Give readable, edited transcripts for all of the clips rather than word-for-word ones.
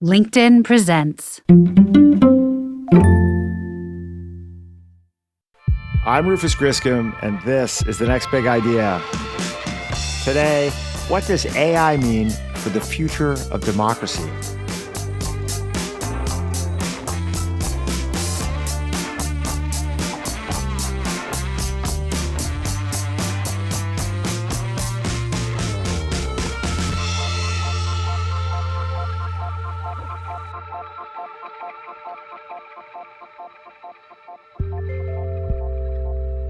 LinkedIn presents. I'm Rufus Griscom, and this is The Next Big Idea. Today, what does AI mean for the future of democracy?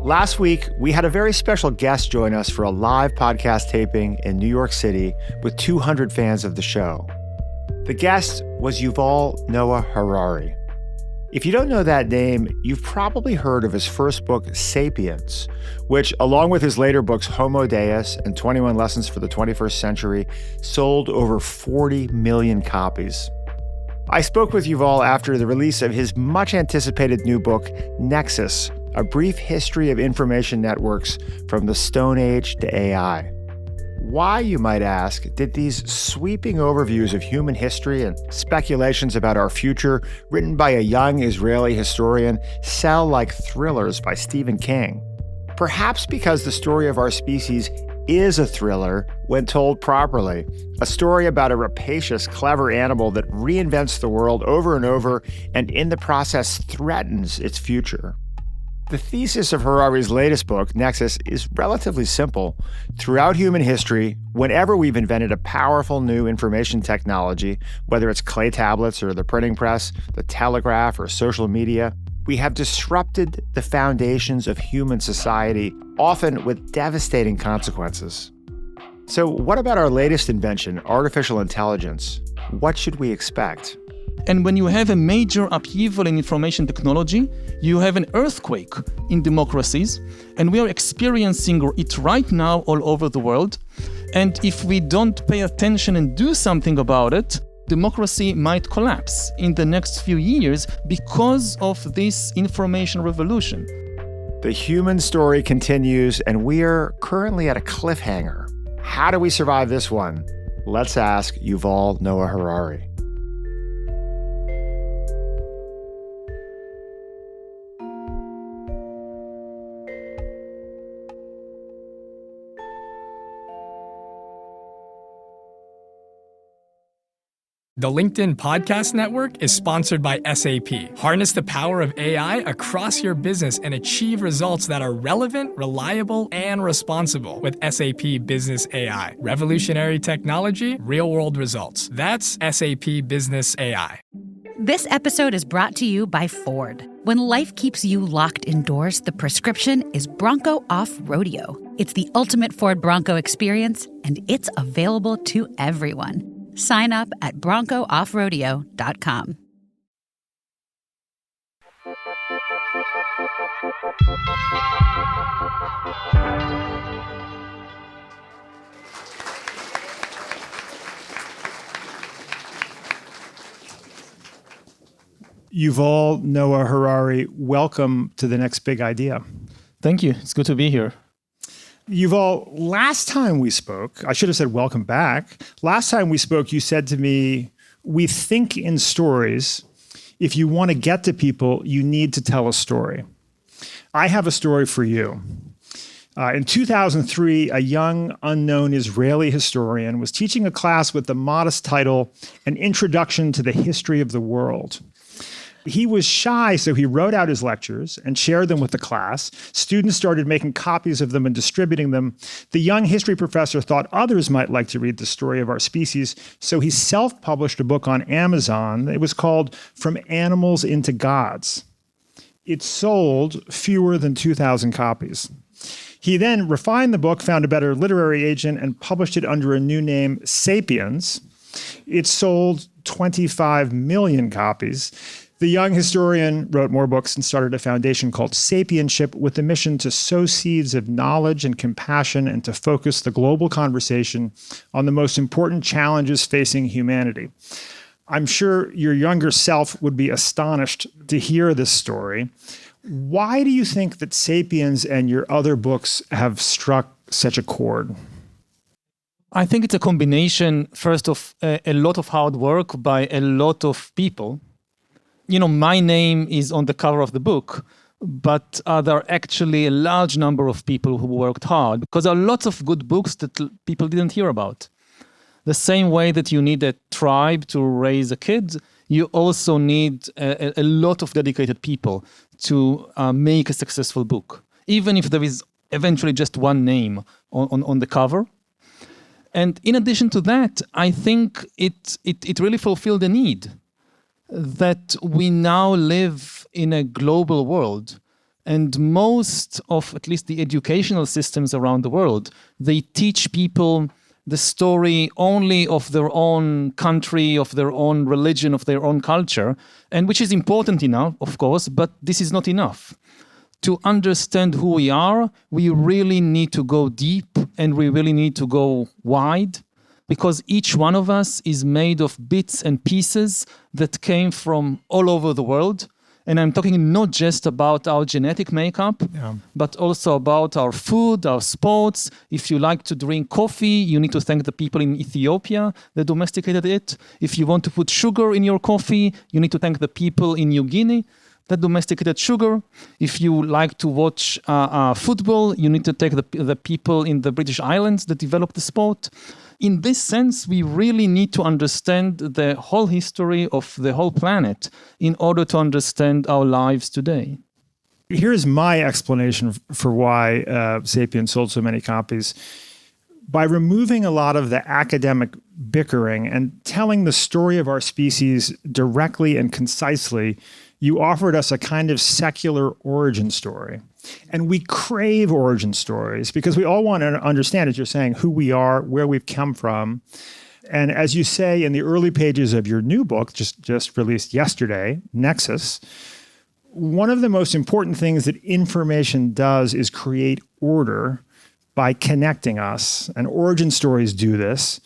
Last week, we had a very special guest join us for a live podcast taping in New York City with 200 fans of the show. The guest was Yuval Noah Harari. If you don't know that name, you've probably heard of his first book, Sapiens, which, along with his later books, Homo Deus and 21 Lessons for the 21st Century, sold over 40 million copies. I spoke with Yuval after the release of his much-anticipated new book, NEXUS, A Brief History of Information Networks from the Stone Age to AI. Why, you might ask, did these sweeping overviews of human history and speculations about our future, written by a young Israeli historian, sell like thrillers by Stephen King? Perhaps because the story of our species is a thriller when told properly, a story about a rapacious, clever animal that reinvents the world over and over and in the process threatens its future. The thesis of Harari's latest book, NEXUS, is relatively simple. Throughout human history, whenever we've invented a powerful new information technology, whether it's clay tablets or the printing press, the telegraph, or social media, we have disrupted the foundations of human society, often with devastating consequences. So what about our latest invention, artificial intelligence? What should we expect? And when you have a major upheaval in information technology, you have an earthquake in democracies, and we are experiencing it right now all over the world. And if we don't pay attention and do something about it, democracy might collapse in the next few years because of this information revolution. The human story continues, and we are currently at a cliffhanger. How do we survive this one? Let's ask Yuval Noah Harari. The LinkedIn Podcast Network is sponsored by SAP. Harness the power of AI across your business and achieve results that are relevant, reliable, and responsible with SAP Business AI. Revolutionary technology, real-world results. That's SAP Business AI. This episode is brought to you by Ford. When life keeps you locked indoors, the prescription is Bronco Off Rodeo. It's the ultimate Ford Bronco experience, and it's available to everyone. Sign up at BroncoOffRodeo.com. Yuval Noah Harari, welcome to The Next Big Idea. Thank you. It's good to be here. Yuval, last time we spoke, I should have said welcome back. Last time we spoke, you said to me, we think in stories. If you want to get to people, you need to tell a story. I have a story for you. In 2003, a young, unknown Israeli historian was teaching a class with the modest title, An Introduction to the History of the World. He was shy, so he wrote out his lectures and shared them with the class. Students started making copies of them and distributing them. The young history professor thought others might like to read the story of our species, so he self-published a book on Amazon. It was called From Animals into Gods. It sold fewer than 2,000 copies. He then refined the book, found a better literary agent, and published it under a new name, Sapiens. It sold 25 million copies. The young historian wrote more books and started a foundation called Sapienship with the mission to sow seeds of knowledge and compassion and to focus the global conversation on the most important challenges facing humanity. I'm sure your younger self would be astonished to hear this story. Why do you think that Sapiens and your other books have struck such a chord? I think it's a combination, first of a lot of hard work by a lot of people. My name is on the cover of the book, but there are actually a large number of people who worked hard, because there are lots of good books that people didn't hear about. The same way that you need a tribe to raise a kid, you also need a lot of dedicated people to make a successful book, even if there is eventually just one name on the cover. And in addition to that, I think it really fulfilled a need that we now live in a global world, and most of at least the educational systems around the world, they teach people the story only of their own country, of their own religion, of their own culture, and which is important enough, of course, but this is not enough. To understand who we are, we really need to go deep, and we really need to go wide, because each one of us is made of bits and pieces that came from all over the world. And I'm talking not just about our genetic makeup, but also about our food, our sports. If you like to drink coffee, you need to thank the people in Ethiopia that domesticated it. If you want to put sugar in your coffee, you need to thank the people in New Guinea that domesticated sugar. If you like to watch football, you need to thank the people in the British Islands that developed the sport. In this sense, we really need to understand the whole history of the whole planet in order to understand our lives today. Here's my explanation for why *Sapiens* sold so many copies. By removing a lot of the academic bickering and telling the story of our species directly and concisely, you offered us a kind of secular origin story. And we crave origin stories because we all want to understand, as you're saying, who we are, where we've come from. And as you say in the early pages of your new book, just released yesterday, NEXUS, one of the most important things that information does is create order by connecting us. And origin stories do this.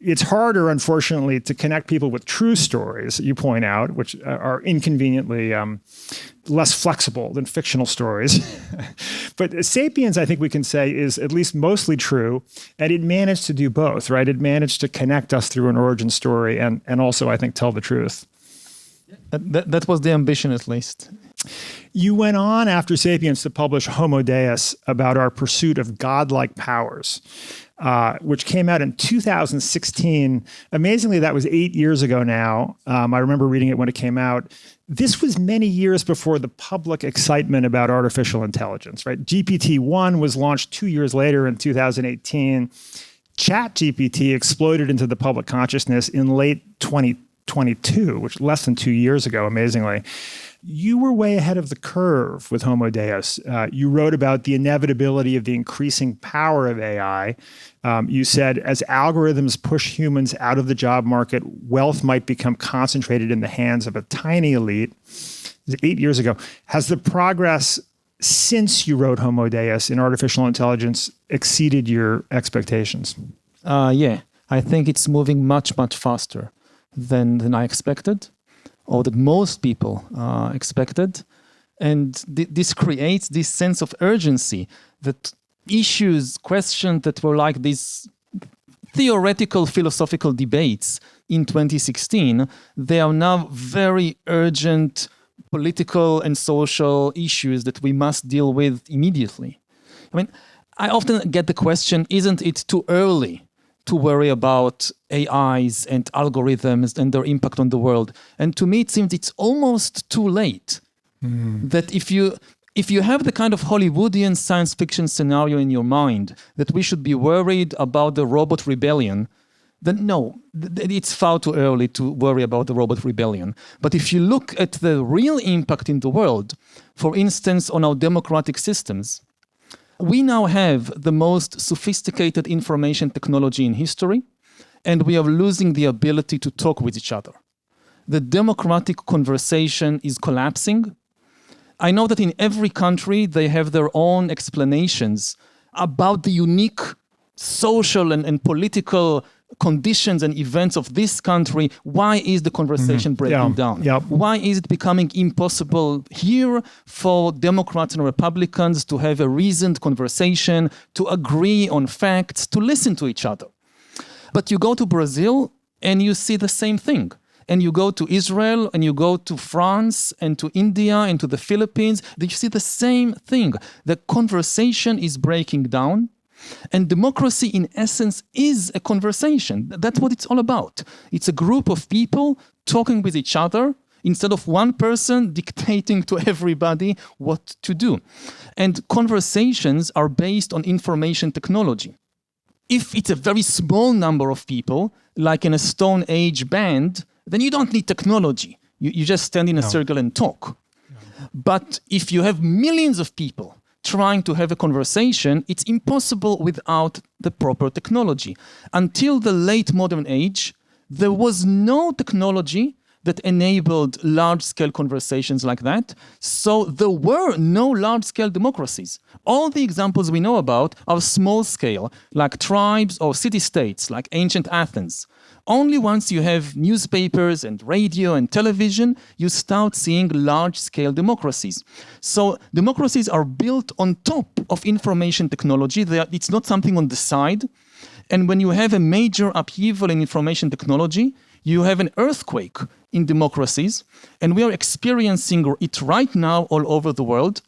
It's harder, unfortunately, to connect people with true stories, you point out, which are inconveniently less flexible than fictional stories. But *Sapiens*, I think we can say, is at least mostly true, and it managed to do both, right? It managed to connect us through an origin story and also, I think, tell the truth. That was the ambition, at least. You went on after *Sapiens* to publish *Homo Deus* about our pursuit of godlike powers, which came out in 2016. Amazingly, that was 8 years ago now. I remember reading it when it came out. This was many years before the public excitement about artificial intelligence, right? GPT-1 was launched 2 years later in 2018. ChatGPT exploded into the public consciousness in late 2022, which less than 2 years ago, amazingly. You were way ahead of the curve with *Homo Deus*. You wrote about the inevitability of the increasing power of AI. You said, as algorithms push humans out of the job market, wealth might become concentrated in the hands of a tiny elite. 8 years ago. Has the progress since you wrote *Homo Deus* in artificial intelligence exceeded your expectations? Yeah, I think it's moving much, much faster than I expected, or that most people expected. And this creates this sense of urgency that issues, questions that were like these theoretical philosophical debates in 2016, they are now very urgent political and social issues that we must deal with immediately. I mean, I often get the question, isn't it too early to worry about AIs and algorithms and their impact on the world? And to me, it seems it's almost too late. That if you have the kind of Hollywoodian science fiction scenario in your mind that we should be worried about the robot rebellion, then no, it's far too early to worry about the robot rebellion. But if you look at the real impact in the world, for instance, on our democratic systems, we now have the most sophisticated information technology in history, and we are losing the ability to talk with each other. The democratic conversation is collapsing. I know that in every country, they have their own explanations about the unique social and political conditions and events of this country. Why is the conversation breaking down? Why is it becoming impossible here for Democrats and Republicans to have a reasoned conversation, to agree on facts, to listen to each other? But you go to Brazil and you see the same thing. And you go to Israel and you go to France and to India and to the Philippines, you see the same thing. The conversation is breaking down. And democracy, in essence, is a conversation. That's what it's all about. It's a group of people talking with each other instead of one person dictating to everybody what to do. And conversations are based on information technology. If it's a very small number of people, like in a Stone Age band, then you don't need technology. You just stand in a circle and talk. But if you have millions of people trying to have a conversation, it's impossible without the proper technology. Until the late modern age, there was no technology that enabled large-scale conversations like that. So there were no large-scale democracies. All the examples we know about are small-scale, like tribes or city-states, like ancient Athens. Only once you have newspapers and radio and television, you start seeing large-scale democracies. So democracies are built on top of information technology. It's not something on the side. And when you have a major upheaval in information technology, you have an earthquake in democracies. And we are experiencing it right now all over the world.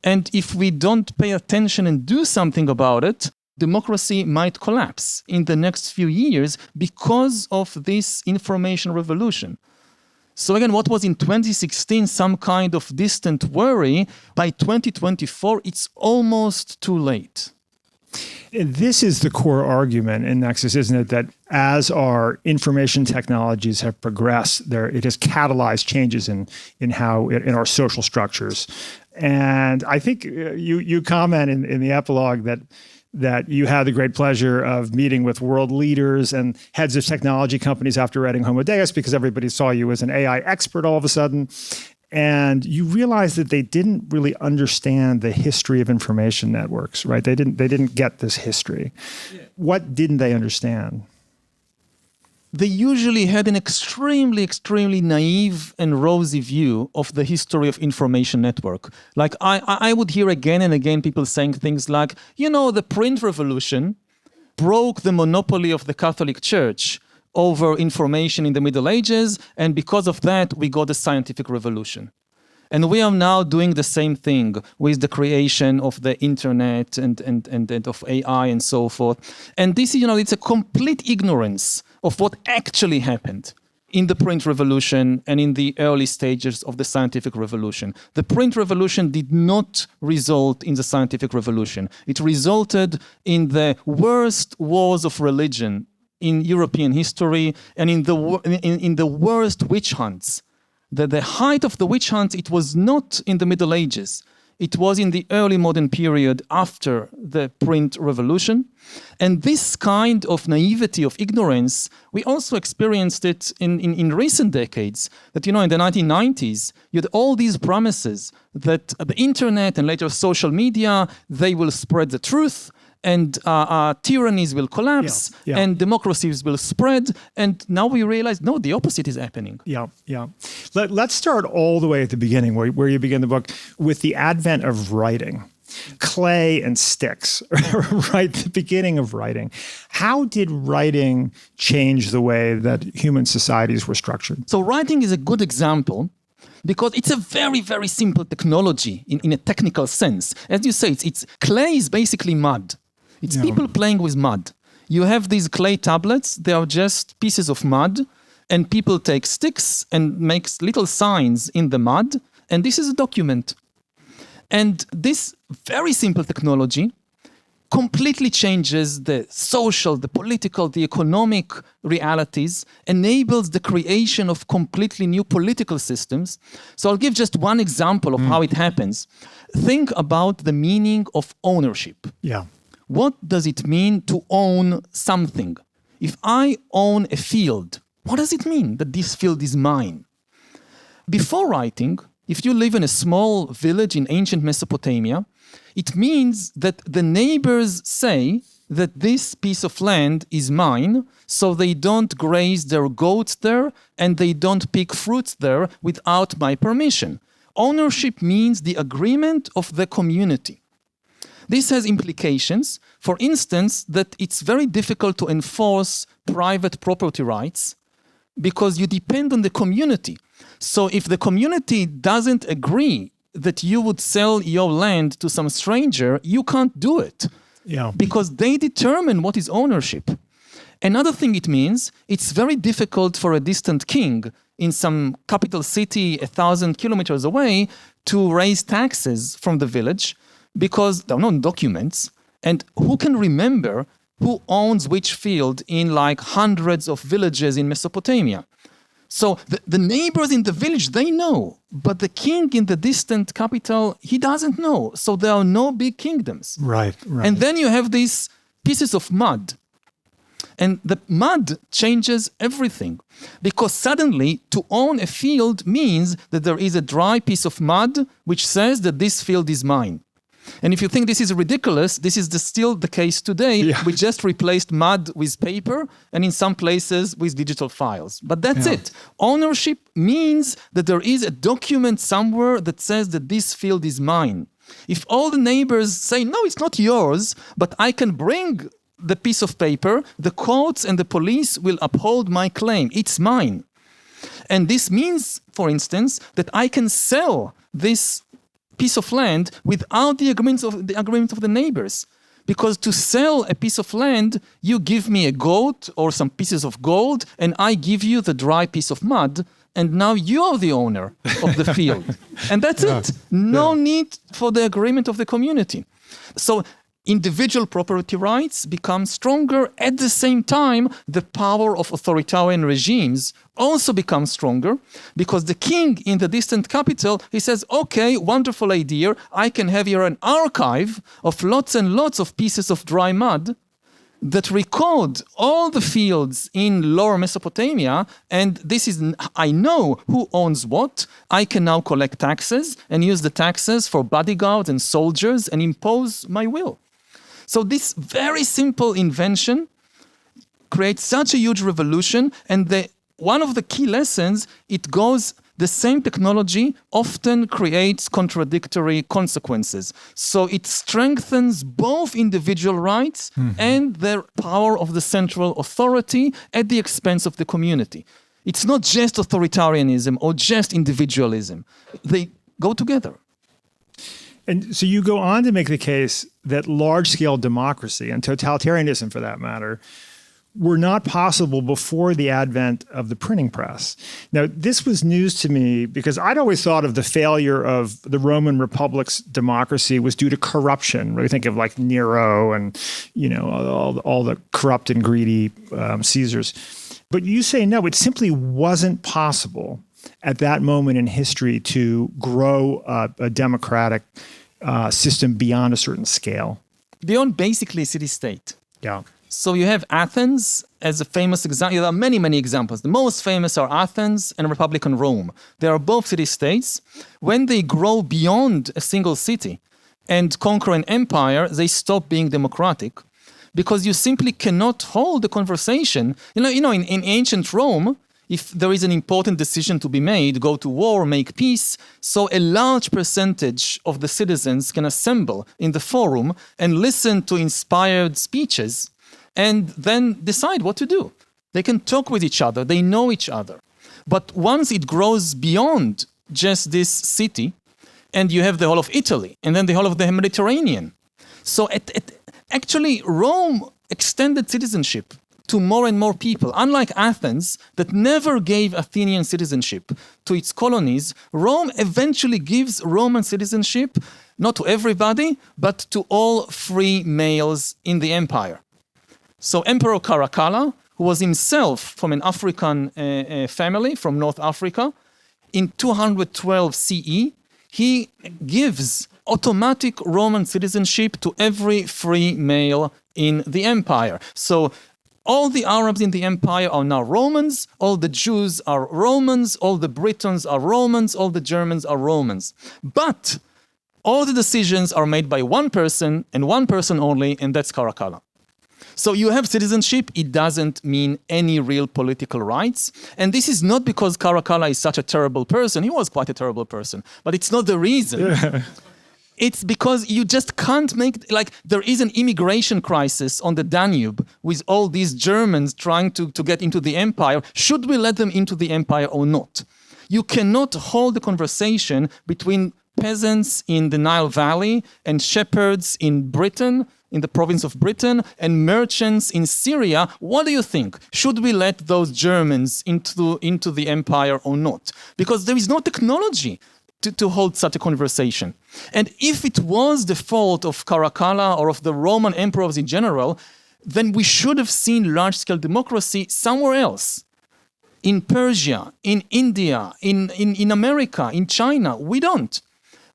And if we don't pay attention and do something about it, democracy might collapse in the next few years because of this information revolution. So again, what was in 2016 some kind of distant worry, by 2024, it's almost too late. This is the core argument in NEXUS, isn't it? That as our information technologies have progressed, it has catalyzed changes in our social structures. And I think you comment in the epilogue that you had the great pleasure of meeting with world leaders and heads of technology companies after writing Homo Deus, because everybody saw you as an AI expert all of a sudden. And you realized that they didn't really understand the history of information networks, right? They didn't get this history. Yeah. What didn't they understand? They usually had an extremely, extremely naive and rosy view of the history of information network. Like I would hear again and again people saying things like, the print revolution broke the monopoly of the Catholic Church over information in the Middle Ages, and because of that, we got the scientific revolution. And we are now doing the same thing with the creation of the internet and of AI and so forth. And this, it's a complete ignorance of what actually happened in the print revolution and in the early stages of the scientific revolution. The print revolution did not result in the scientific revolution. It resulted in the worst wars of religion in European history and in the worst witch hunts. The height of the witch hunt, it was not in the Middle Ages. It was in the early modern period after the print revolution. And this kind of naivety of ignorance, we also experienced it in recent decades. That, in the 1990s, you had all these promises that the internet and later social media, they will spread the truth, and tyrannies will collapse, and democracies will spread. And now we realize, no, the opposite is happening. Yeah. Let's start all the way at the beginning, where you begin the book, with the advent of writing. Clay and sticks, right? The beginning of writing. How did writing change the way that human societies were structured? So writing is a good example, because it's a very, very simple technology in a technical sense. As you say, it's clay is basically mud. It's people playing with mud. You have these clay tablets, they are just pieces of mud, and people take sticks and make little signs in the mud, and this is a document. And this very simple technology completely changes the social, the political, the economic realities, enables the creation of completely new political systems. So I'll give just one example of how it happens. Think about the meaning of ownership. Yeah. What does it mean to own something? If I own a field, what does it mean that this field is mine? Before writing, if you live in a small village in ancient Mesopotamia, it means that the neighbors say that this piece of land is mine, so they don't graze their goats there and they don't pick fruits there without my permission. Ownership means the agreement of the community. this has implications. For instance, that it's very difficult to enforce private property rights because you depend on the community. So if the community doesn't agree that you would sell your land to some stranger, you can't do it. Yeah. Because they determine what is ownership. Another thing it means, it's very difficult for a distant king in some capital city 1,000 kilometers away to raise taxes from the village because there are no documents. And who can remember who owns which field in like hundreds of villages in Mesopotamia? So the neighbors in the village, they know, but the king in the distant capital, he doesn't know. So there are no big kingdoms. Right. And then you have these pieces of mud. And the mud changes everything because suddenly to own a field means that there is a dry piece of mud which says that this field is mine. And if you think this is ridiculous, this is still the case today. Yeah. We just replaced mud with paper and in some places with digital files. But that's it. Ownership means that there is a document somewhere that says that this field is mine. If all the neighbors say, no, it's not yours, but I can bring the piece of paper, the courts and the police will uphold my claim. It's mine. And this means, for instance, that I can sell this piece of land without the agreement of the neighbors. Because to sell a piece of land, you give me a goat or some pieces of gold, and I give you the dry piece of mud, and now you're the owner of the field. And that's it. No need for the agreement of the community. So individual property rights become stronger. At the same time, the power of authoritarian regimes also becomes stronger because the king in the distant capital, he says, okay, wonderful idea. I can have here an archive of lots and lots of pieces of dry mud that record all the fields in Lower Mesopotamia. And this is, I know who owns what. I can now collect taxes and use the taxes for bodyguards and soldiers and impose my will. So this very simple invention creates such a huge revolution, and one of the key lessons, it goes, the same technology often creates contradictory consequences. So it strengthens both individual rights and the power of the central authority at the expense of the community. It's not just authoritarianism or just individualism. They go together. And so you go on to make the case that large-scale democracy and totalitarianism, for that matter, were not possible before the advent of the printing press. Now, this was news to me because I'd always thought of the failure of the Roman Republic's democracy was due to corruption. We think of like Nero and, all the corrupt and greedy Caesars. But you say, no, it simply wasn't possible at that moment in history to grow a democratic system beyond a certain scale. Beyond basically city-state. Yeah. So you have Athens as a famous example. There are many, many examples. The most famous are Athens and Republican Rome. They are both city-states. When they grow beyond a single city and conquer an empire, they stop being democratic because you simply cannot hold the conversation. In ancient Rome, if there is an important decision to be made, go to war, make peace, so a large percentage of the citizens can assemble in the forum and listen to inspired speeches and then decide what to do. They can talk with each other, they know each other. But once it grows beyond just this city, and you have the whole of Italy, and then the whole of the Mediterranean. So actually, Rome extended citizenship to more and more people. Unlike Athens, that never gave Athenian citizenship to its colonies, Rome eventually gives Roman citizenship, not to everybody, but to all free males in the empire. So Emperor Caracalla, who was himself from an African family from North Africa, in 212 CE, he gives automatic Roman citizenship to every free male in the empire. So all the Arabs in the empire are now Romans, all the Jews are Romans, all the Britons are Romans, all the Germans are Romans. But all the decisions are made by one person and one person only, and that's Caracalla. So you have citizenship, it doesn't mean any real political rights. And this is not because Caracalla is such a terrible person. He was quite a terrible person, but it's not the reason. Yeah. It's because you just can't make, like, there is an immigration crisis on the Danube with all these Germans trying to get into the empire. Should we let them into the empire or not? You cannot hold a conversation between peasants in the Nile Valley and shepherds in Britain, in the province of Britain, and merchants in Syria. What do you think? Should we let those Germans into the empire or not? Because there is no technology to hold such a conversation. And if it was the fault of Caracalla or of the Roman emperors in general, then we should have seen large-scale democracy somewhere else. In Persia, in India, in America, in China. We don't.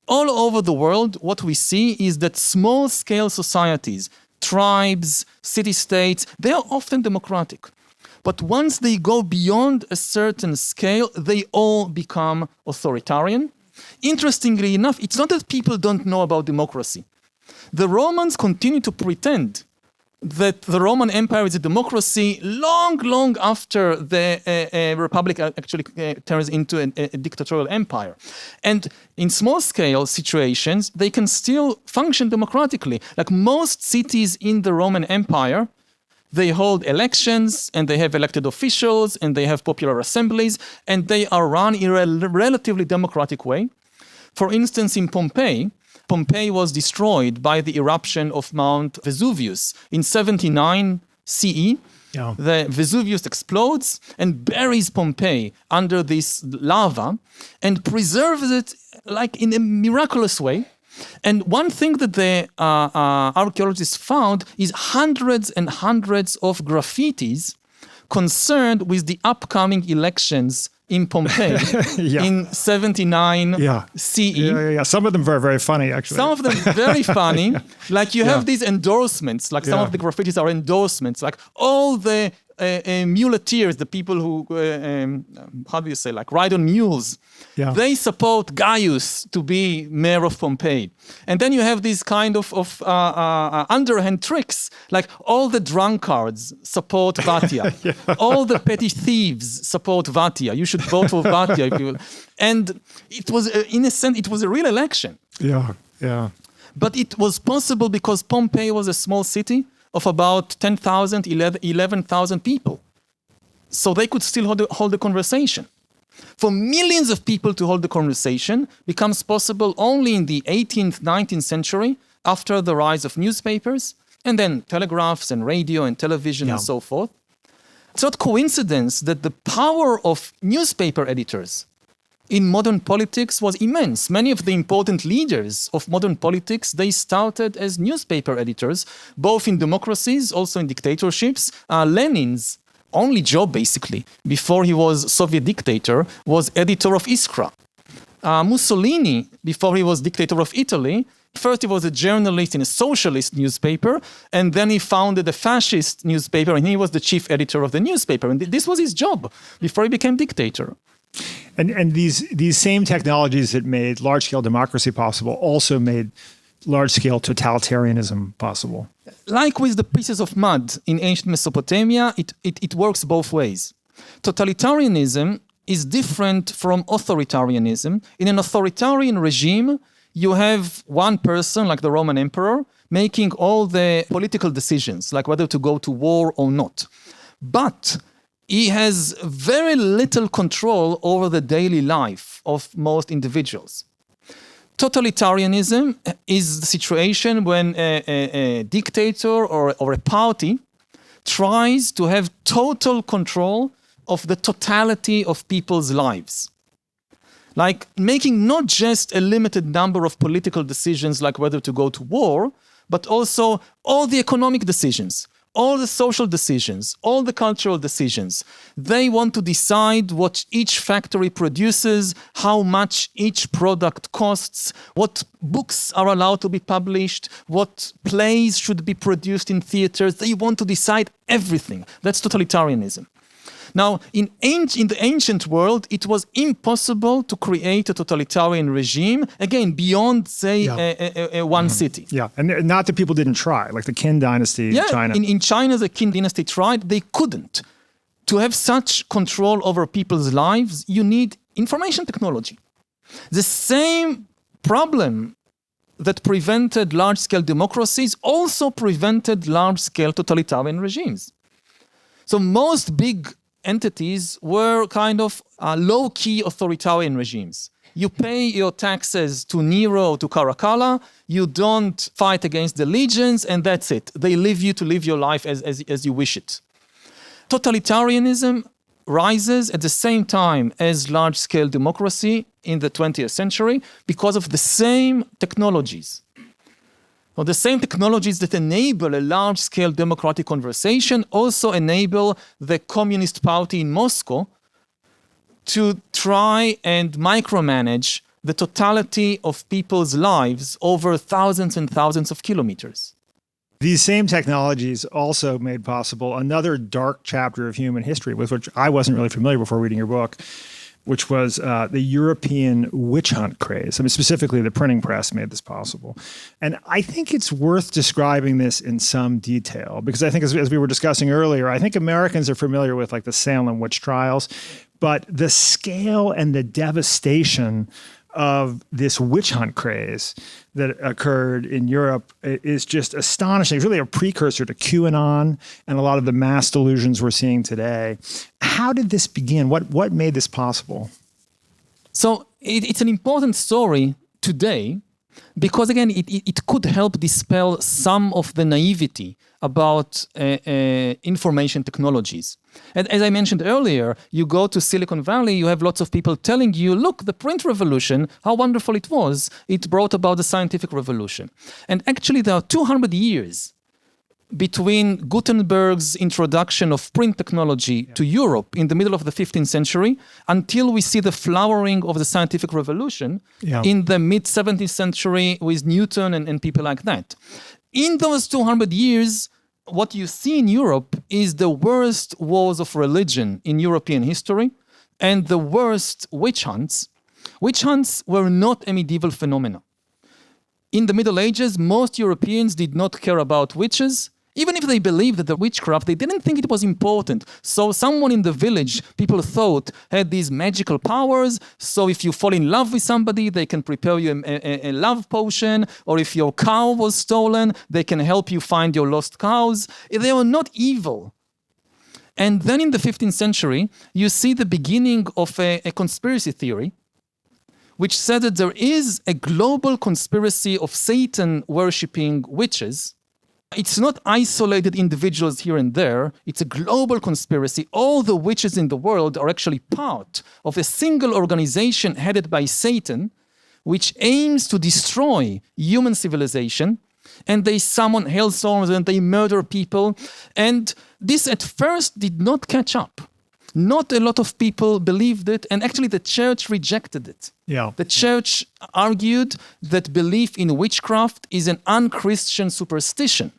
All over the world, what we see is that small-scale societies, tribes, city-states, they are often democratic. But once they go beyond a certain scale, they all become authoritarian. Interestingly enough, it's not that people don't know about democracy. The Romans continue to pretend that the Roman Empire is a democracy long after the Republic actually turns into a dictatorial empire. And in small-scale situations, they can still function democratically. Like most cities in the Roman Empire, they hold elections, and they have elected officials, and they have popular assemblies, and they are run in a relatively democratic way. For instance, in Pompeii was destroyed by the eruption of Mount Vesuvius in 79 CE. Yeah. The Vesuvius explodes and buries Pompeii under this lava and preserves it like in a miraculous way. And one thing that the archaeologists found is hundreds and hundreds of graffitis concerned with the upcoming elections in Pompeii in 79 CE. Yeah. Some of them very, very funny, actually. Some of them very funny. Like you have these endorsements, like some of the graffitis are endorsements, like all the muleteers, the people who, how do you say, like ride on mules, they support Gaius to be mayor of Pompeii. And then you have these kind of underhand tricks, like all the drunkards support Vatia. All the petty thieves support Vatia. You should vote for Vatia if you will. And it was, in a sense, it was a real election. Yeah. But it was possible because Pompeii was a small city of about 10,000, 11,000 people. So they could still hold a conversation. For millions of people to hold the conversation becomes possible only in the 18th, 19th century after the rise of newspapers and then telegraphs and radio and television and so forth. It's not coincidence that the power of newspaper editors in modern politics was immense. Many of the important leaders of modern politics, they started as newspaper editors, both in democracies, also in dictatorships. Lenin's only job, basically, before he was Soviet dictator, was editor of Iskra. Mussolini, before he was dictator of Italy, first he was a journalist in a socialist newspaper, and then he founded a fascist newspaper, and he was the chief editor of the newspaper. And this was his job before he became dictator. And these same technologies that made large-scale democracy possible also made large-scale totalitarianism possible. Like with the pieces of mud in ancient Mesopotamia, it works both ways. Totalitarianism is different from authoritarianism. In an authoritarian regime, you have one person, like the Roman emperor, making all the political decisions, like whether to go to war or not. But he has very little control over the daily life of most individuals. Totalitarianism is the situation when a dictator or a party tries to have total control of the totality of people's lives. Like making not just a limited number of political decisions like whether to go to war, but also all the economic decisions, all the social decisions, all the cultural decisions. They want to decide what each factory produces, how much each product costs, what books are allowed to be published, what plays should be produced in theaters. They want to decide everything. That's totalitarianism. Now, in the ancient world, it was impossible to create a totalitarian regime, again, beyond, say, one city. Yeah, and not that people didn't try, like the Qin dynasty in China. In China, the Qin dynasty tried. They couldn't. To have such control over people's lives, you need information technology. The same problem that prevented large-scale democracies also prevented large-scale totalitarian regimes. So most big entities were kind of low-key authoritarian regimes. You pay your taxes to Nero, to Caracalla, you don't fight against the legions, and that's it. They leave you to live your life as you wish it. Totalitarianism rises at the same time as large-scale democracy in the 20th century because of the same technologies. Well, the same technologies that enable a large-scale democratic conversation also enable the Communist Party in Moscow to try and micromanage the totality of people's lives over thousands and thousands of kilometers. These same technologies also made possible another dark chapter of human history, with which I wasn't really familiar before reading your book, which was the European witch hunt craze. I mean, specifically, the printing press made this possible. And I think it's worth describing this in some detail, because I think as we were discussing earlier, I think Americans are familiar with like the Salem witch trials, but the scale and the devastation of this witch hunt craze that occurred in Europe is just astonishing. It's really a precursor to QAnon and a lot of the mass delusions we're seeing today. How did this begin? What made this possible? So it's an important story today because, again, it could help dispel some of the naivety about information technologies. And as I mentioned earlier, you go to Silicon Valley, you have lots of people telling you, look, the print revolution, how wonderful it was. It brought about the scientific revolution. And actually, there are 200 years between Gutenberg's introduction of print technology to Europe in the middle of the 15th century until we see the flowering of the scientific revolution in the mid-17th century with Newton and people like that. In those 200 years, what you see in Europe is the worst wars of religion in European history and the worst witch hunts. Witch hunts were not a medieval phenomenon. In the Middle Ages, most Europeans did not care about witches. Even if they believed that the witchcraft, they didn't think it was important. So someone in the village, people thought, had these magical powers. So if you fall in love with somebody, they can prepare you a love potion. Or if your cow was stolen, they can help you find your lost cows. They were not evil. And then in the 15th century, you see the beginning of a conspiracy theory, which said that there is a global conspiracy of Satan-worshipping witches. It's not isolated individuals here and there. It's a global conspiracy. All the witches in the world are actually part of a single organization headed by Satan, which aims to destroy human civilization. And they summon hailstorms and they murder people. And this at first did not catch up. Not a lot of people believed it, and actually the church rejected it. Yeah. The church argued that belief in witchcraft is an unchristian superstition.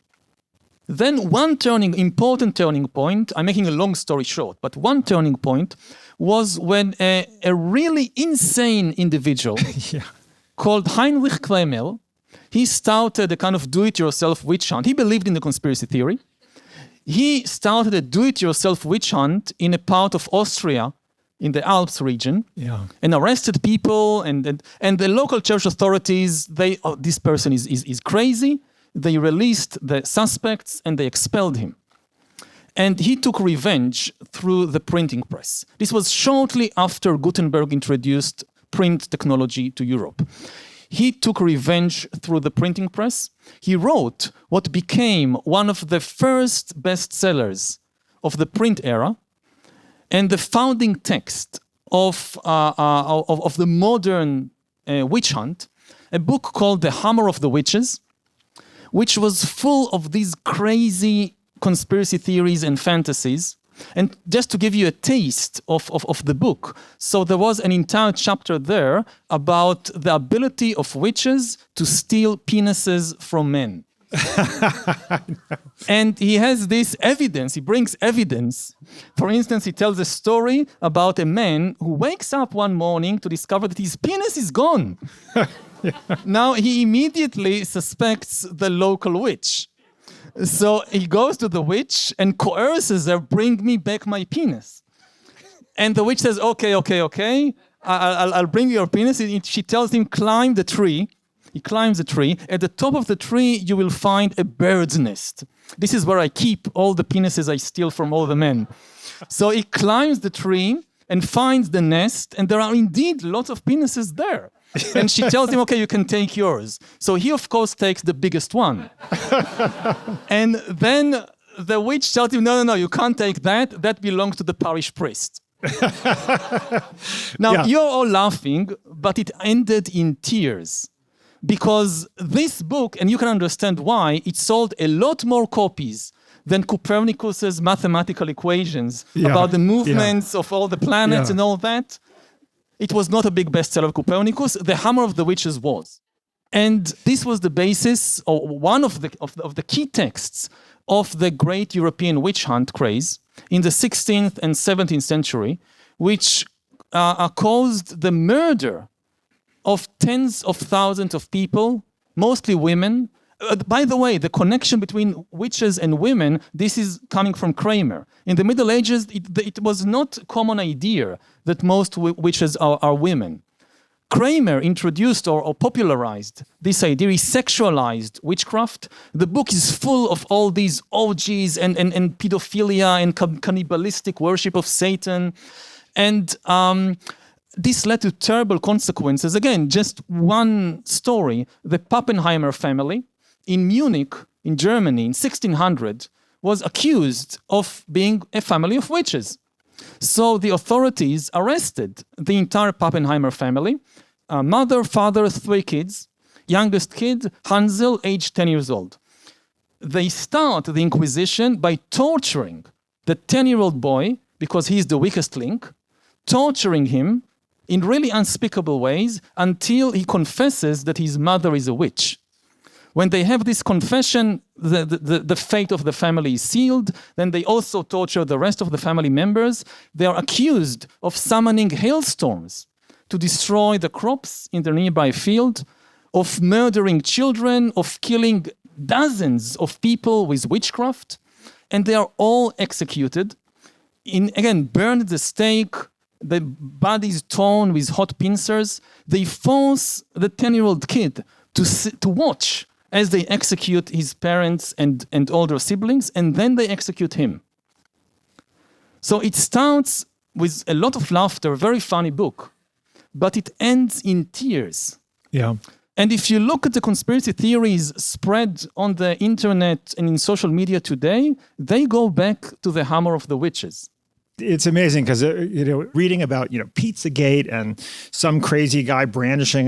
Then one important turning point, I'm making a long story short, but one turning point was when a really insane individual called Heinrich Kramer, he started a kind of do-it-yourself witch hunt. He believed in the conspiracy theory. He started a do-it-yourself witch hunt in a part of Austria, in the Alps region, and arrested people. And the local church authorities, this person is crazy. They released the suspects and they expelled him. And he took revenge through the printing press. This was shortly after Gutenberg introduced print technology to Europe. He took revenge through the printing press. He wrote what became one of the first bestsellers of the print era and the founding text of the modern witch hunt, a book called The Hammer of the Witches, which was full of these crazy conspiracy theories and fantasies. And just to give you a taste of the book, so there was an entire chapter there about the ability of witches to steal penises from men. And he has this evidence, he brings evidence. For instance, he tells a story about a man who wakes up one morning to discover that his penis is gone. Now he immediately suspects the local witch. So he goes to the witch and coerces her, bring me back my penis. And the witch says, okay, I'll bring you your penis. She tells him, climb the tree. He climbs a tree. At the top of the tree, you will find a bird's nest. This is where I keep all the penises I steal from all the men. So he climbs the tree and finds the nest, and there are indeed lots of penises there. And she tells him, okay, you can take yours. So he, of course, takes the biggest one. And then the witch tells him, no, you can't take that. That belongs to the parish priest. Now, you're all laughing, but it ended in tears. Because this book, and you can understand why, it sold a lot more copies than Copernicus's mathematical equations about the movements of all the planets and all that. It was not a big bestseller of Copernicus. The Hammer of the Witches was. And this was the basis, or one of the key texts of the great European witch hunt craze in the 16th and 17th century, which caused the murder of tens of thousands of people, mostly women. By the way, the connection between witches and women, this is coming from Kramer. In the Middle Ages, it was not a common idea that most witches are women. Kramer introduced or popularized this idea. He sexualized witchcraft. The book is full of all these orgies and pedophilia and cannibalistic worship of Satan. And this led to terrible consequences. Again, just one story. The Pappenheimer family in Munich, in Germany, in 1600, was accused of being a family of witches. So the authorities arrested the entire Pappenheimer family, mother, father, 3 kids, youngest kid, Hansel, aged 10 years old. They start the Inquisition by torturing the 10-year-old boy, because he's the weakest link, torturing him in really unspeakable ways until he confesses that his mother is a witch. When they have this confession, the fate of the family is sealed. Then they also torture the rest of the family members. They are accused of summoning hailstorms to destroy the crops in the nearby field, of murdering children, of killing dozens of people with witchcraft. And they are all executed. Burned at the stake, the bodies torn with hot pincers. They force the 10-year-old kid to watch as they execute his parents and older siblings, and then they execute him. So it starts with a lot of laughter, a very funny book, but it ends in tears. Yeah. And if you look at the conspiracy theories spread on the internet and in social media today, they go back to the Hammer of the Witches. It's amazing because, reading about, Pizzagate and some crazy guy brandishing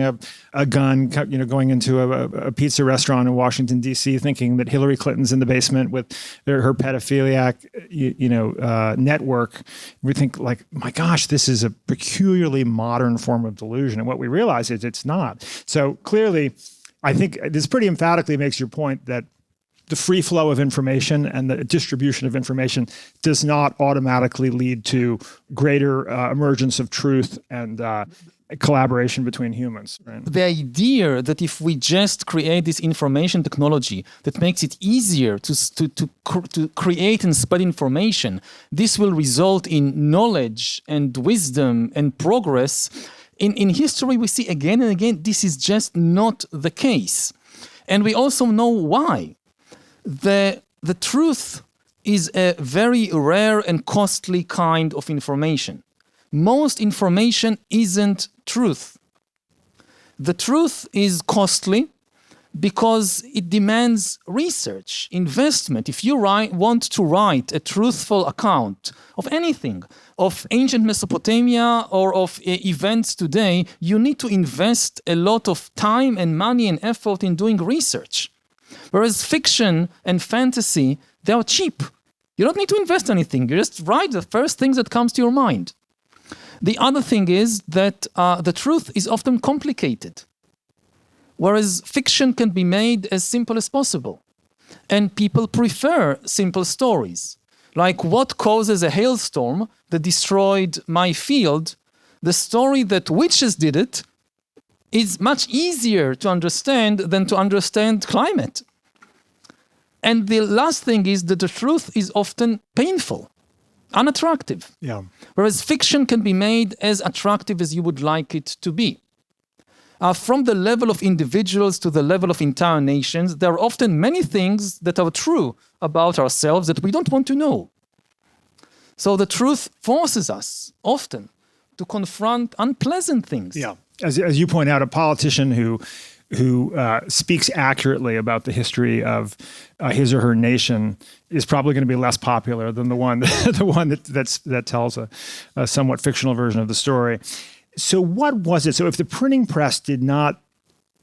a gun, going into a pizza restaurant in Washington, D.C., thinking that Hillary Clinton's in the basement with her pedophiliac, network. We think like, my gosh, this is a peculiarly modern form of delusion. And what we realize is it's not. So clearly, I think this pretty emphatically makes your point that the free flow of information and the distribution of information does not automatically lead to greater emergence of truth and collaboration between humans. Right? The idea that if we just create this information technology that makes it easier to create and spread information, this will result in knowledge and wisdom and progress. In history, we see again and again, this is just not the case. And we also know why. The truth is a very rare and costly kind of information. Most information isn't truth. The truth is costly because it demands research, investment. If you want to write a truthful account of anything, of ancient Mesopotamia or of events today, you need to invest a lot of time and money and effort in doing research. Whereas fiction and fantasy, they are cheap. You don't need to invest anything. You just write the first things that comes to your mind. The other thing is that the truth is often complicated, whereas fiction can be made as simple as possible. And people prefer simple stories. Like what causes a hailstorm that destroyed my field? The story that witches did it is much easier to understand than to understand climate. And the last thing is that the truth is often painful, unattractive. Yeah. Whereas fiction can be made as attractive as you would like it to be. from the level of individuals to the level of entire nations, there are often many things that are true about ourselves that we don't want to know. So the truth forces us often to confront unpleasant things. Yeah. As you point out, a politician who speaks accurately about the history of his or her nation is probably going to be less popular than the one that tells a somewhat fictional version of the story. So what was it? So if the printing press did not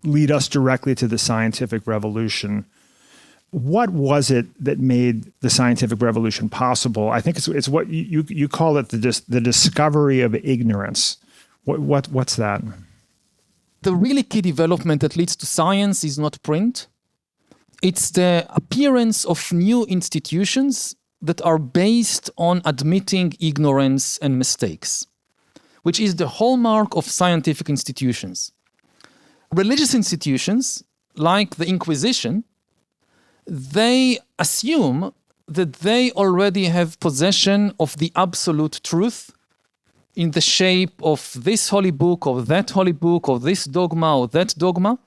lead us directly to the scientific revolution, what was it that made the scientific revolution possible? I think it's what you call it the discovery of ignorance. What's that? The really key development that leads to science is not print. It's the appearance of new institutions that are based on admitting ignorance and mistakes, which is the hallmark of scientific institutions. Religious institutions, like the Inquisition, they assume that they already have possession of the absolute truth in the shape of this holy book or that holy book or this dogma or that dogma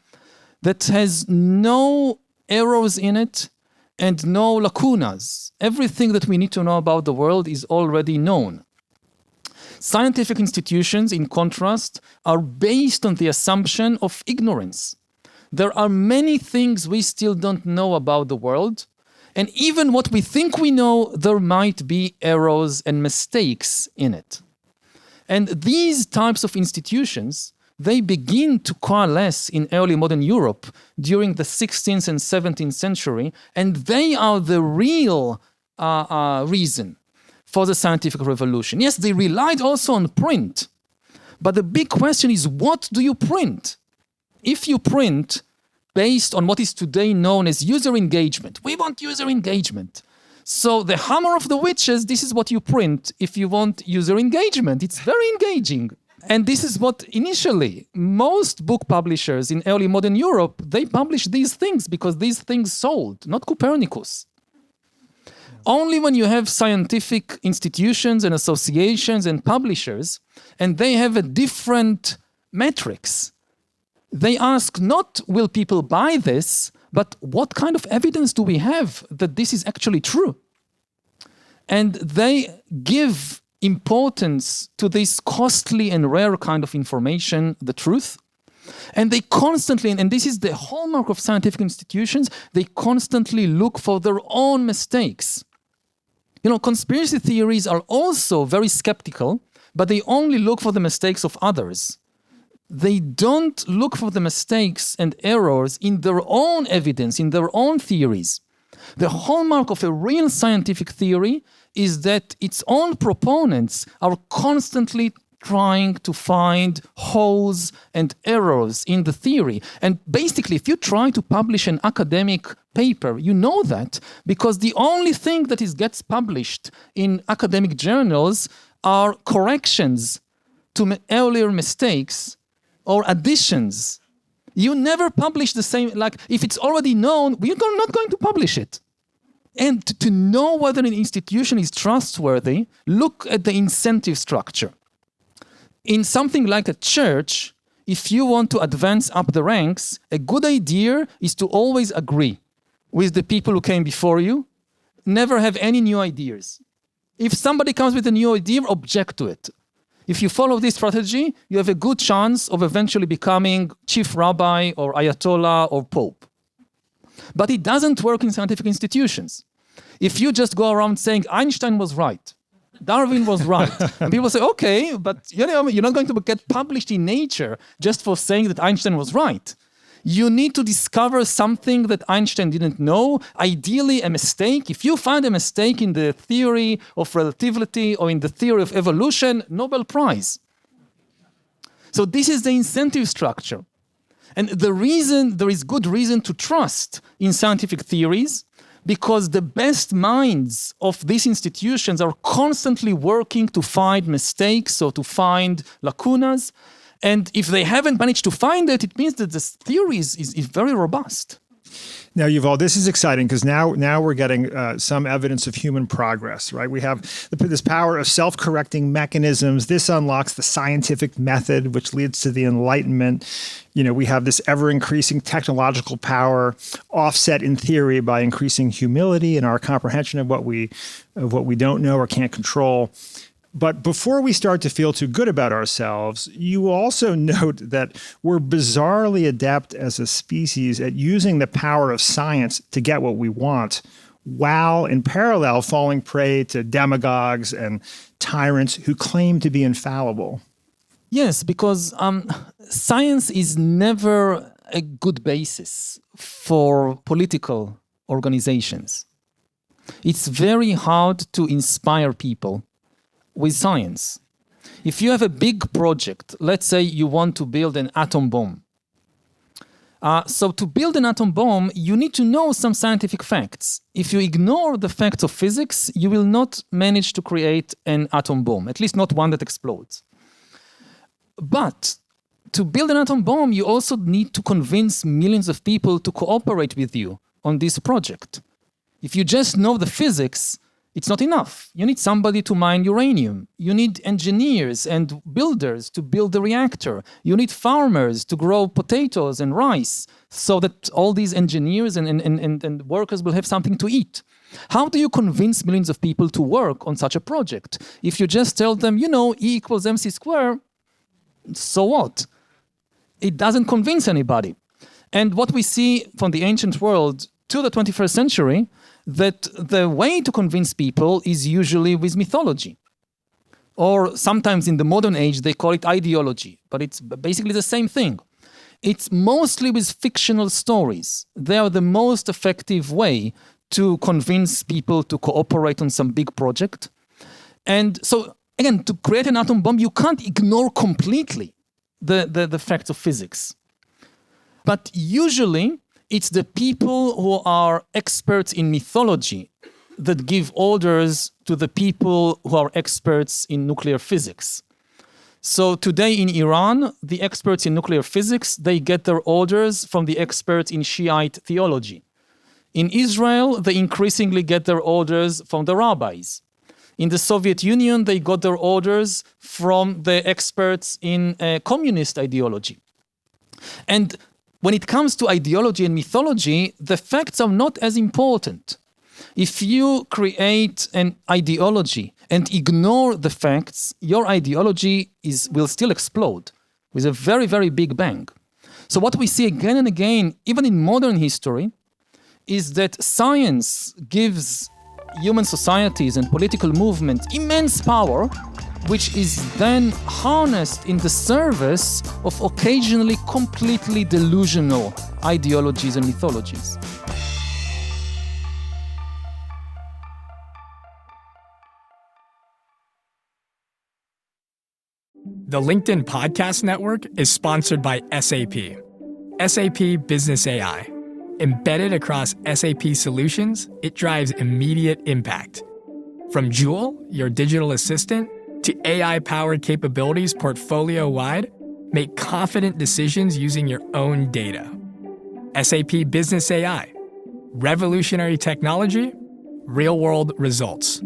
that has no errors in it and no lacunas. Everything that we need to know about the world is already known. Scientific institutions, in contrast, are based on the assumption of ignorance. There are many things we still don't know about the world, and even what we think we know, there might be errors and mistakes in it. And these types of institutions, they begin to coalesce in early modern Europe during the 16th and 17th century, and they are the real reason for the scientific revolution. Yes, they relied also on print, but the big question is, what do you print? If you print based on what is today known as user engagement, we want user engagement. So the hammer of the witches, this is what you print if you want user engagement. It's very engaging. And this is what initially most book publishers in early modern Europe, they published these things because these things sold, not Copernicus. Only when you have scientific institutions and associations and publishers, and they have a different metrics, they ask not, will people buy this, but what kind of evidence do we have that this is actually true? And they give importance to this costly and rare kind of information, the truth. And they constantly, and this is the hallmark of scientific institutions, they constantly look for their own mistakes. You know, conspiracy theories are also very skeptical, but they only look for the mistakes of others. They don't look for the mistakes and errors in their own evidence, in their own theories. The hallmark of a real scientific theory is that its own proponents are constantly trying to find holes and errors in the theory. And basically, if you try to publish an academic paper, you know that because the only thing that gets published in academic journals are corrections to earlier mistakes or additions. You never publish the same, like if it's already known, we're not going to publish it. And to know whether an institution is trustworthy, look at the incentive structure. In something like a church, if you want to advance up the ranks, a good idea is to always agree with the people who came before you, never have any new ideas. If somebody comes with a new idea, object to it. If you follow this strategy, you have a good chance of eventually becoming chief rabbi or ayatollah or pope. But it doesn't work in scientific institutions. If you just go around saying Einstein was right, Darwin was right, and people say, okay, but you're not going to get published in Nature just for saying that Einstein was right. You need to discover something that Einstein didn't know, ideally a mistake. If you find a mistake in the theory of relativity or in the theory of evolution, Nobel Prize. So this is the incentive structure. And there is good reason to trust in scientific theories because the best minds of these institutions are constantly working to find mistakes or to find lacunas. And if they haven't managed to find it, it means that this theory is very robust. Now, Yuval, this is exciting because now we're getting some evidence of human progress, right? We have this power of self-correcting mechanisms. This unlocks the scientific method, which leads to the Enlightenment. We have this ever-increasing technological power, offset in theory by increasing humility and our comprehension of what we don't know or can't control. But before we start to feel too good about ourselves, you also note that we're bizarrely adept as a species at using the power of science to get what we want, while in parallel falling prey to demagogues and tyrants who claim to be infallible. Yes, because science is never a good basis for political organizations. It's very hard to inspire people with science. If you have a big project, let's say you want to build an atom bomb. So to build an atom bomb, you need to know some scientific facts. If you ignore the facts of physics, you will not manage to create an atom bomb, at least not one that explodes. But to build an atom bomb, you also need to convince millions of people to cooperate with you on this project. If you just know the physics, it's not enough. You need somebody to mine uranium. You need engineers and builders to build the reactor. You need farmers to grow potatoes and rice so that all these engineers and workers will have something to eat. How do you convince millions of people to work on such a project? If you just tell them, E equals mc squared, so what? It doesn't convince anybody. And what we see from the ancient world to the 21st century, that the way to convince people is usually with mythology. Or sometimes in the modern age, they call it ideology, but it's basically the same thing. It's mostly with fictional stories. They are the most effective way to convince people to cooperate on some big project. And so, again, to create an atom bomb, you can't ignore completely the facts of physics. But usually, it's the people who are experts in mythology that give orders to the people who are experts in nuclear physics. So today in Iran, the experts in nuclear physics, they get their orders from the experts in Shiite theology. In Israel, they increasingly get their orders from the rabbis. In the Soviet Union, they got their orders from the experts in communist ideology. And when it comes to ideology and mythology, the facts are not as important. If you create an ideology and ignore the facts, your ideology will still explode with a very, very big bang. So what we see again and again, even in modern history, is that science gives human societies and political movements immense power, which is then harnessed in the service of occasionally completely delusional ideologies and mythologies. The LinkedIn Podcast Network is sponsored by SAP. SAP Business AI. Embedded across SAP solutions, it drives immediate impact. From Joule, your digital assistant, to AI-powered capabilities portfolio-wide, make confident decisions using your own data. SAP Business AI. Revolutionary technology, real-world results.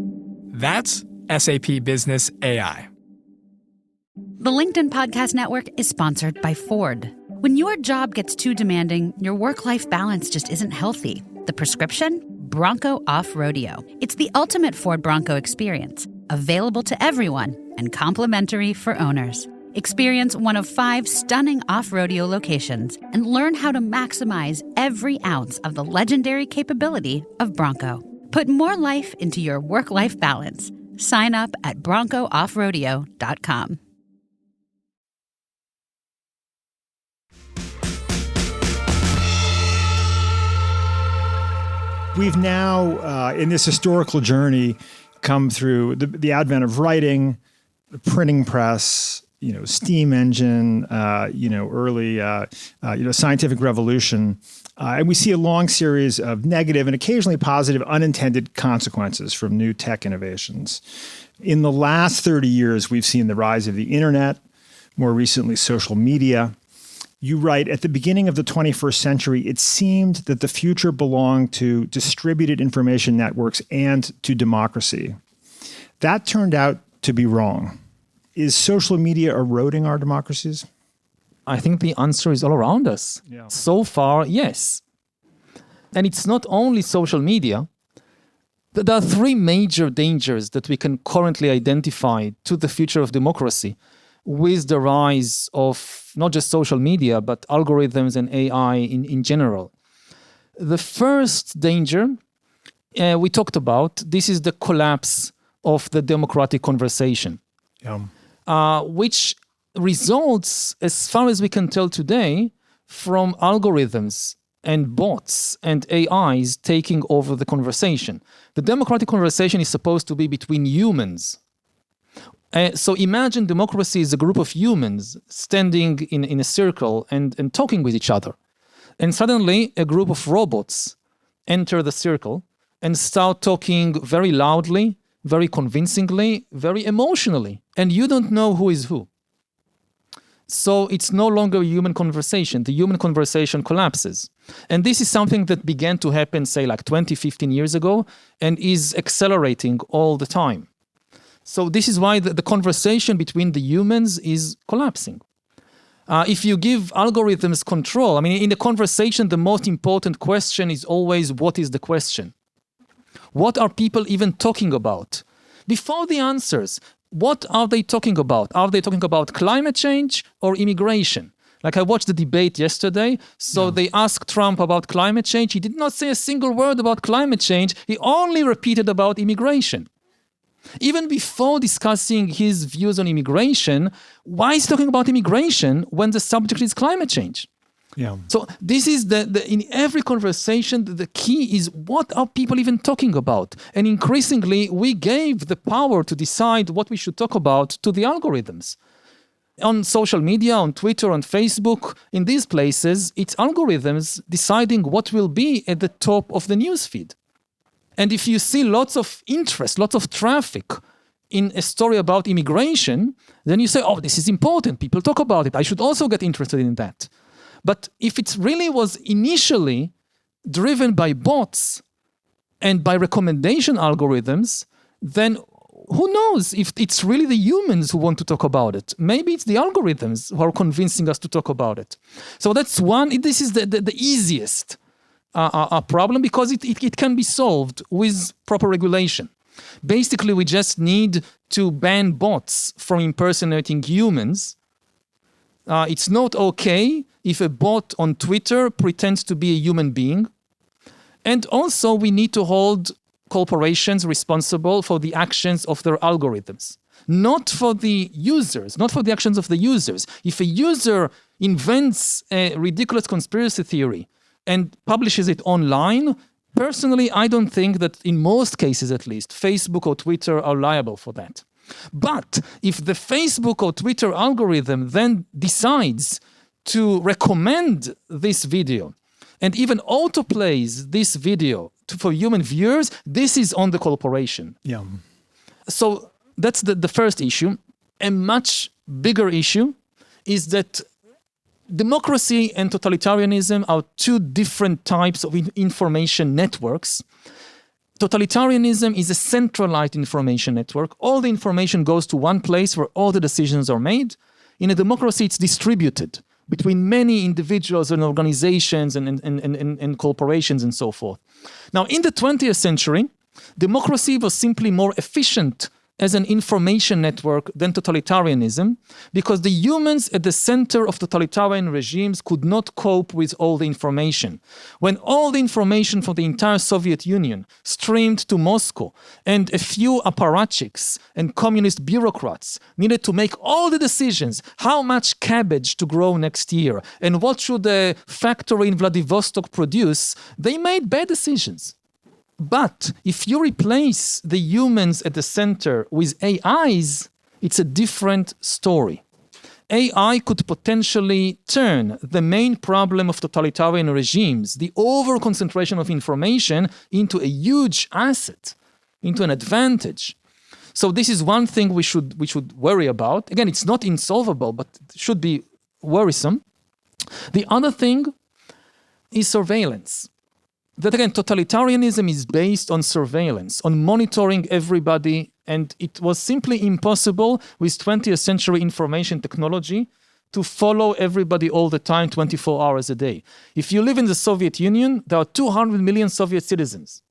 That's SAP Business AI. The LinkedIn Podcast Network is sponsored by Ford. When your job gets too demanding, your work-life balance just isn't healthy. The prescription? Bronco Off-Rodeo. It's the ultimate Ford Bronco experience. Available to everyone and complimentary for owners. Experience one of 5 stunning off-rodeo locations and learn how to maximize every ounce of the legendary capability of Bronco. Put more life into your work-life balance. Sign up at broncooffrodeo.com. We've now, in this historical journey, come through the advent of writing, the printing press, steam engine, early, scientific revolution. And we see a long series of negative and occasionally positive unintended consequences from new tech innovations. In the last 30 years, we've seen the rise of the internet, more recently social media, You write, at the beginning of the 21st century, it seemed that the future belonged to distributed information networks and to democracy. That turned out to be wrong. Is social media eroding our democracies? I think the answer is all around us. Yeah. So far, yes. And it's not only social media. There are three major dangers that we can currently identify to the future of democracy with the rise of not just social media, but algorithms and AI in general. The first danger we talked about, this is the collapse of the democratic conversation, which results, as far as we can tell today, from algorithms and bots and AIs taking over the conversation. The democratic conversation is supposed to be between humans. So imagine democracy is a group of humans standing in a circle and talking with each other. And suddenly a group of robots enter the circle and start talking very loudly, very convincingly, very emotionally. And you don't know who is who. So it's no longer a human conversation. The human conversation collapses. And this is something that began to happen, say, like 20, 15 years ago, and is accelerating all the time. So this is why the conversation between the humans is collapsing. If you give algorithms control, I mean, in the conversation, the most important question is always, what is the question? What are people even talking about? Before the answers, what are they talking about? Are they talking about climate change or immigration? Like I watched the debate yesterday, so they asked Trump about climate change. He did not say a single word about climate change. He only repeated about immigration. Even before discussing his views on immigration, why is he talking about immigration when the subject is climate change? Yeah. So this is in every conversation, the key is what are people even talking about? And increasingly, we gave the power to decide what we should talk about to the algorithms. On social media, on Twitter, on Facebook, in these places, it's algorithms deciding what will be at the top of the newsfeed. And if you see lots of interest, lots of traffic in a story about immigration, then you say, oh, this is important. People talk about it. I should also get interested in that. But if it really was initially driven by bots and by recommendation algorithms, then who knows if it's really the humans who want to talk about it. Maybe it's the algorithms who are convincing us to talk about it. So that's one. This is the easiest problem because it can be solved with proper regulation. Basically, we just need to ban bots from impersonating humans. It's not okay if a bot on Twitter pretends to be a human being. And also, we need to hold corporations responsible for the actions of their algorithms, not for the users, not for the actions of the users. If a user invents a ridiculous conspiracy theory and publishes it online, personally, I don't think that in most cases, at least, Facebook or Twitter are liable for that. But if the Facebook or Twitter algorithm then decides to recommend this video and even autoplays this video for human viewers, this is on the corporation. Yeah. So that's the first issue. A much bigger issue is that democracy and totalitarianism are two different types of information networks. Totalitarianism is a centralized information network. All the information goes to one place where all the decisions are made. In a democracy, it's distributed between many individuals and organizations and corporations and so forth. Now, in the 20th century, democracy was simply more efficient as an information network than totalitarianism, because the humans at the center of totalitarian regimes could not cope with all the information. When all the information from the entire Soviet Union streamed to Moscow, and a few apparatchiks and communist bureaucrats needed to make all the decisions, how much cabbage to grow next year, and what should a factory in Vladivostok produce, they made bad decisions. But if you replace the humans at the center with AIs, it's a different story. AI could potentially turn the main problem of totalitarian regimes, the over-concentration of information, into a huge asset, into an advantage. So this is one thing we should worry about. Again, it's not insolvable, but it should be worrisome. The other thing is surveillance. That again, totalitarianism is based on surveillance, on monitoring everybody, and it was simply impossible with 20th century information technology to follow everybody all the time, 24 hours a day. If you live in the Soviet Union, there are 200 million Soviet citizens.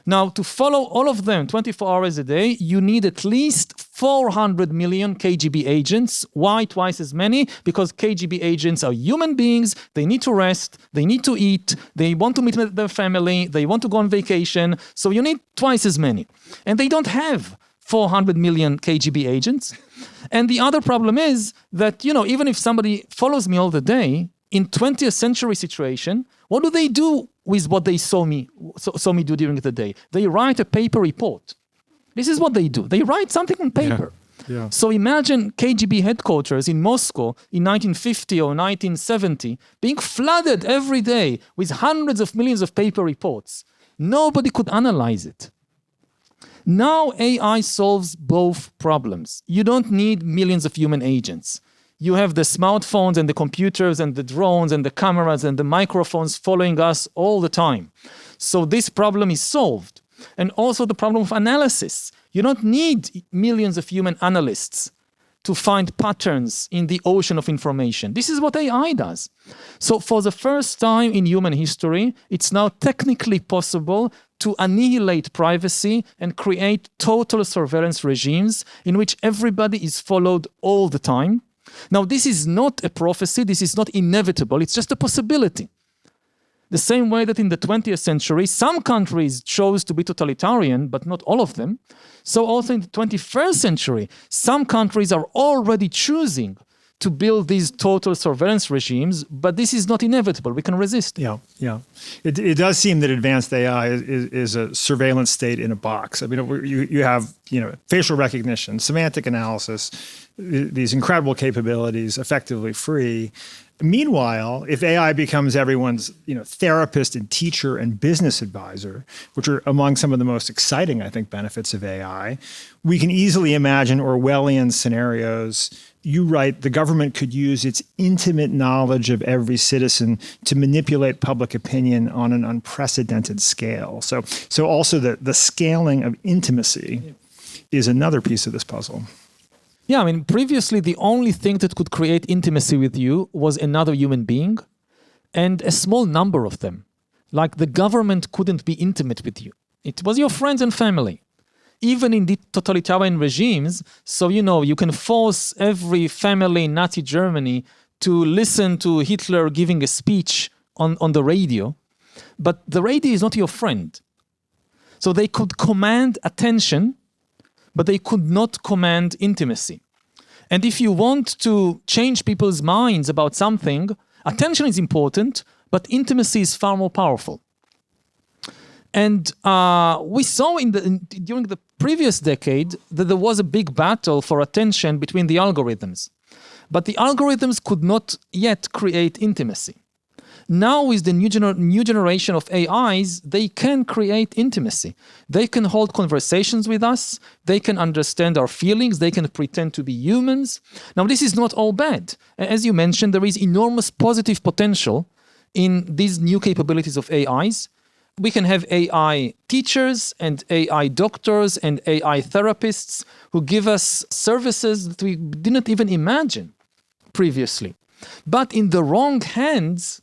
Now, to follow all of them 24 hours a day, you need at least 400 million KGB agents. Why twice as many? Because KGB agents are human beings. They need to rest. They need to eat. They want to meet with their family. They want to go on vacation. So you need twice as many. And they don't have 400 million KGB agents. And the other problem is that, even if somebody follows me all the day, in 20th century situation, what do they do with what they saw me do during the day? They write a paper report. This is what they do. They write something on paper. Yeah. So imagine KGB headquarters in Moscow in 1950 or 1970 being flooded every day with hundreds of millions of paper reports. Nobody could analyze it. Now AI solves both problems. You don't need millions of human agents. You have the smartphones and the computers and the drones and the cameras and the microphones following us all the time. So this problem is solved. And also the problem of analysis. You don't need millions of human analysts to find patterns in the ocean of information. This is what AI does. So for the first time in human history, it's now technically possible to annihilate privacy and create total surveillance regimes in which everybody is followed all the time. Now, this is not a prophecy, this is not inevitable, it's just a possibility. The same way that in the 20th century, some countries chose to be totalitarian, but not all of them. So also in the 21st century, some countries are already choosing to build these total surveillance regimes, but this is not inevitable. We can resist. Yeah. It does seem that advanced AI is a surveillance state in a box. I mean, you have facial recognition, semantic analysis, these incredible capabilities, effectively free. Meanwhile, if AI becomes everyone's therapist and teacher and business advisor, which are among some of the most exciting, I think, benefits of AI, we can easily imagine Orwellian scenarios. You write, the government could use its intimate knowledge of every citizen to manipulate public opinion on an unprecedented scale. So also the scaling of intimacy is another piece of this puzzle. Yeah, I mean, previously the only thing that could create intimacy with you was another human being and a small number of them. Like the government couldn't be intimate with you. It was your friends and family. Even in the totalitarian regimes, so you can force every family in Nazi Germany to listen to Hitler giving a speech on the radio, but the radio is not your friend. So they could command attention, but they could not command intimacy. And if you want to change people's minds about something, attention is important, but intimacy is far more powerful. And we saw during the previous decade that there was a big battle for attention between the algorithms. But the algorithms could not yet create intimacy. Now with the new generation of AIs, they can create intimacy. They can hold conversations with us. They can understand our feelings. They can pretend to be humans. Now, this is not all bad. As you mentioned, there is enormous positive potential in these new capabilities of AIs. We can have AI teachers and AI doctors and AI therapists who give us services that we didn't even imagine previously. But in the wrong hands,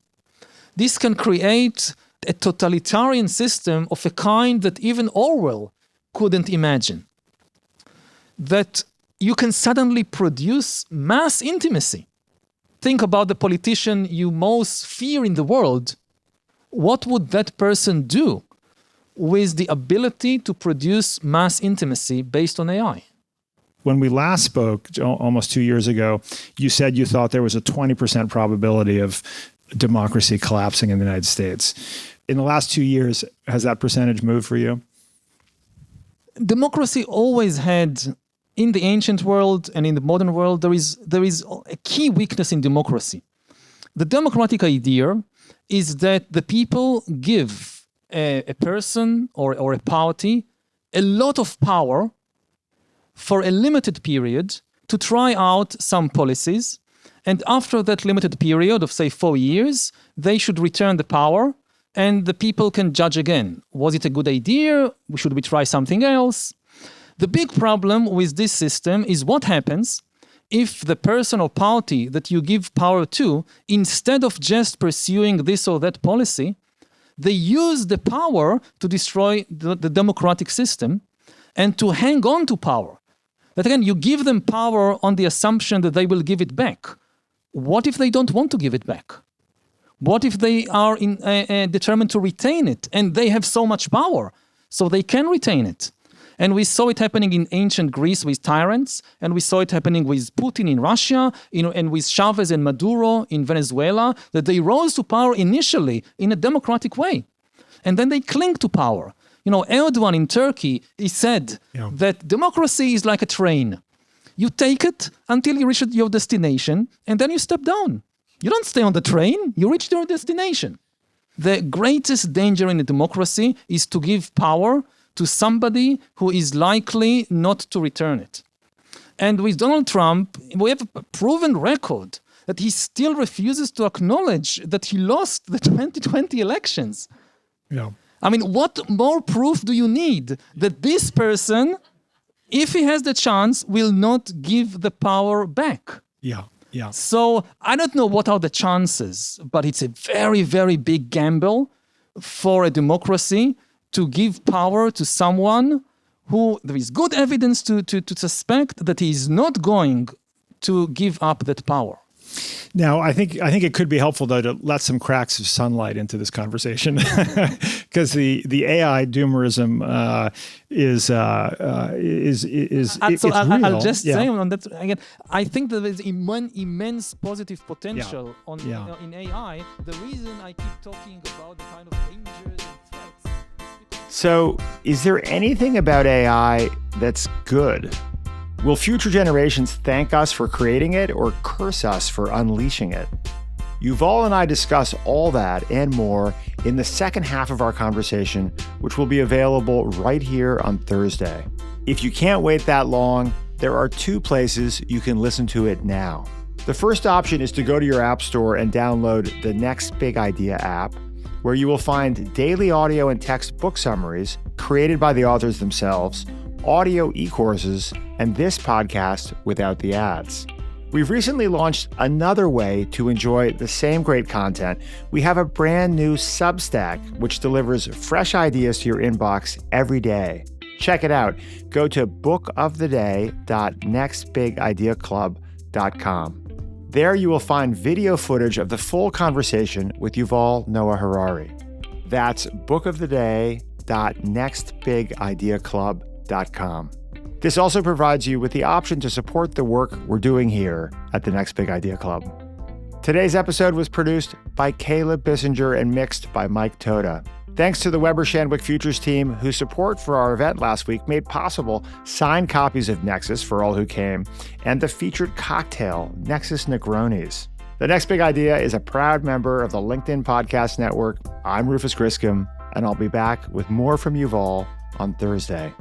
this can create a totalitarian system of a kind that even Orwell couldn't imagine. That you can suddenly produce mass intimacy. Think about the politician you most fear in the world. What would that person do with the ability to produce mass intimacy based on AI? When we last spoke almost 2 years ago, you said you thought there was a 20% probability of democracy collapsing in the United States. In the last 2 years, has that percentage moved for you? Democracy always had, in the ancient world and in the modern world, there is a key weakness in democracy. The democratic idea is that the people give a person or a party a lot of power for a limited period to try out some policies, And after that limited period of, say, 4 years, they should return the power and the people can judge again. Was it a good idea? Should we try something else? The big problem with this system is what happens if the person or party that you give power to, instead of just pursuing this or that policy, they use the power to destroy the democratic system and to hang on to power. That again, you give them power on the assumption that they will give it back. What if they don't want to give it back? What if they are determined to retain it and they have so much power so they can retain it? And we saw it happening in ancient Greece with tyrants, and we saw it happening with Putin in Russia, and with Chavez and Maduro in Venezuela, that they rose to power initially in a democratic way. And then they cling to power. Erdogan in Turkey, he said that democracy is like a train. You take it until you reach your destination, and then you step down. You don't stay on the train, you reach your destination. The greatest danger in a democracy is to give power to somebody who is likely not to return it. And with Donald Trump, we have a proven record that he still refuses to acknowledge that he lost the 2020 elections. Yeah. I mean, what more proof do you need that this person, if he has the chance, will not give the power back? Yeah. Yeah. So I don't know what are the chances, but it's a very, very big gamble for a democracy to give power to someone who there is good evidence to suspect that he is not going to give up that power. Now, I think it could be helpful though to let some cracks of sunlight into this conversation, because the AI doomerism is it's real. I'll just say on that again. I think that there's immense positive potential in AI. The reason I keep talking about the kind of dangers and threats. So, is there anything about AI that's good? Will future generations thank us for creating it or curse us for unleashing it? Yuval and I discuss all that and more in the second half of our conversation, which will be available right here on Thursday. If you can't wait that long, there are 2 places you can listen to it now. The first option is to go to your app store and download the Next Big Idea app, where you will find daily audio and text book summaries created by the authors themselves, audio e-courses, and this podcast without the ads. We've recently launched another way to enjoy the same great content. We have a brand new Substack, which delivers fresh ideas to your inbox every day. Check it out. Go to bookoftheday.nextbigideaclub.com. There you will find video footage of the full conversation with Yuval Noah Harari. That's bookoftheday.nextbigideaclub.com. This also provides you with the option to support the work we're doing here at the Next Big Idea Club. Today's episode was produced by Caleb Bissinger and mixed by Mike Toda. Thanks to the Weber Shandwick Futures team, whose support for our event last week made possible signed copies of Nexus for all who came, and the featured cocktail, Nexus Negronis. The Next Big Idea is a proud member of the LinkedIn Podcast Network. I'm Rufus Griscom, and I'll be back with more from Yuval on Thursday.